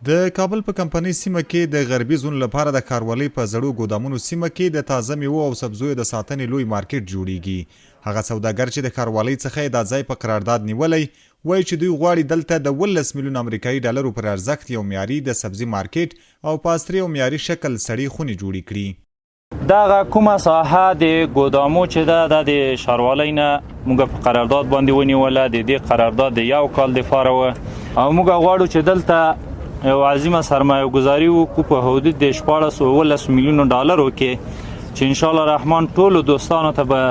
د کابل په کمپنۍ سیمه کې د غربي زون لپاره د کارولۍ په زړو ګودامونو سیمه کې د تازه میوو او سبزیو د ساتنې لوی مارکیټ جوړیږي. هغه سوداګر چې د کارولۍ څخه دا ځای په قرارداد نیولی وایي چې دوی غواړي دلته د 18 میلیون امریکایي ډالرو پر ارزښت یو معیاري د سبزي مارکیټ او په عصري او معیاري شکل سړې خونې جوړې کړي. دغه کومه ساحه د ګودامو چې د ښاروالۍ نه موږ په قرارداد باندې ونیوله، د دې قرارداد د 1 کال دپاره وه او موږ غواړو چې دلته یو عظیمه سرمایه گذاري وکړو په حدود د 14 میلیونو ډالرو کې چې انشاءالله رحمان ټولو دوستانو ته به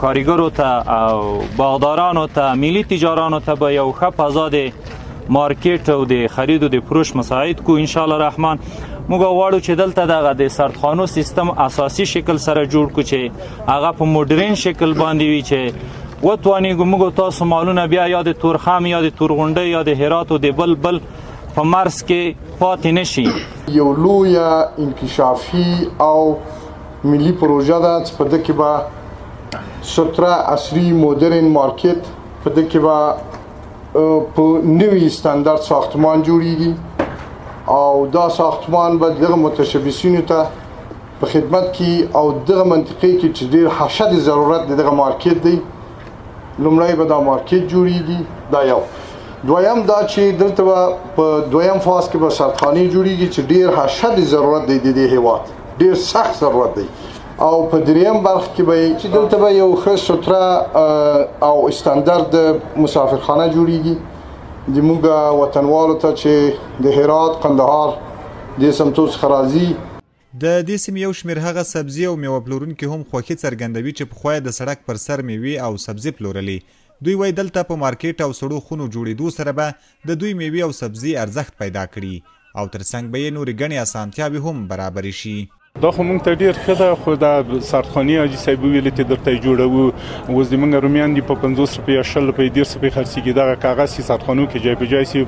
کارګرو ته او باغدارانو ته ملي تجارانو ته به یو ښه فضا د مارکیټ او د خرید او د فروش مساعد کو انشاءالله رحمان. موږ غواړو چې دلته دغه د سردخانو سیستم اساسي شکل سره جوړ کړو چې هغه په موډرن شکل باندې وي چې وتوانیږو موږ تاسو مالونه بیا یا د تورخم یا د تورغونډۍ یا د هرات او د بل په مرز کې پاتې نشي. یو لویه انکشافي او ملي پروژه ده چې په دې کې به ستره عصري مدرن مارکیټ په دې کې به په نوي ستاندرد ساختمان جوړیږي او دا ساختمان به دغه متشبثینو ته په خدمت کې او دغه منطقې کې چې ډېر حشد ضرورت دغه مارکیټ دی لومړی به دا مارکیټ جوړیږي. دا یو دویم دا چې دلته په دویم فاز کې به سردخانې جوړیږي چې ډېر حشد ضرورت دی د دې هیواد، ډېر سخت ضرورت دی. او په دریم برخه کې به چې دلته به یو ښه ستره او استاندرد مسافرخانه جوړیږي د موږ وطنوالو ته چې د هرات، قندهار دې سمتو څخه راځي. د دې سیمې یو شمېر هغه سبزي او میوه پلورونکي هم خوښي څرګندوي چې پخوا د سړک پر سر میوې او سبزي پلورلې. دوی وایي دلته په مارکیټ او سړو خونو جوړېدو سره به د دوی میوې او سبزي ارزښت پیدا کړي او ترڅنګ به یې نورې ګڼې اسانتیاوې هم برابرې شي. دا خو موږ ته ډېر ښه ده، خو دا سردخانې حاجي صاحب ویلې چې درته یې جوړوو اوس زموږ رومیان دي په 50 روپۍ 100 روپۍ 150 روپۍ خرڅېږي. دغه کاغذ چې سردخانو کې جای په جای سي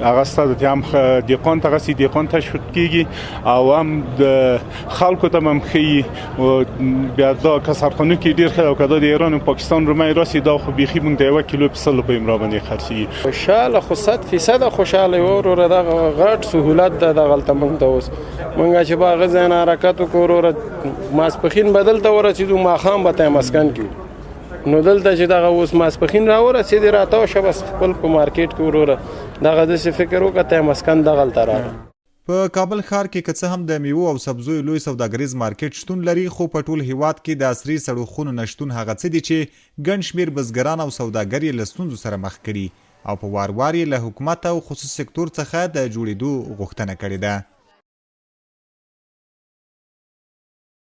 هغه ستا د هم دهقان ته هغسې دهقان تشویق کېږي او هم د خلکو ته هم ښیي. بیا دا که سردخانو کې ډېر ښه ده او که دا د ایران او پاکستان رومی راسي دا خو بیخي موږ ته 1 کیلو په 100 روپۍ را باندې خرڅېږي. خوشحاله خو 100% خوشحاله یو وروره دغه غټ سهولت ده دغلته موږ ته اوس موږ چې به هغه ځای نه حرکت وکړو وروره ماسپښین به دلته ورسېدو ماښام به ته مسکن کړو نو دلته چې دغه اوس ماسپښین راورسېدې راتاو شه بس خپل په مارکیټ کې وروره دغه داسې فکر وکړه ته مسکن دغلته راغله. په کابل ښار کې که څه هم د میوو او سبزیو لوی سوداګریز مارکیټ شتون لري خو په ټول هیواد کې د عصري سړو خونو نشتون هغه څه دي چې ګڼ شمېر بزګران او سوداګر یې له ستونزو سره مخ کړي او په وار وار یې له حکومت او خصوصي سکتور څخه د جوړېدو غوښتنه کړې ده.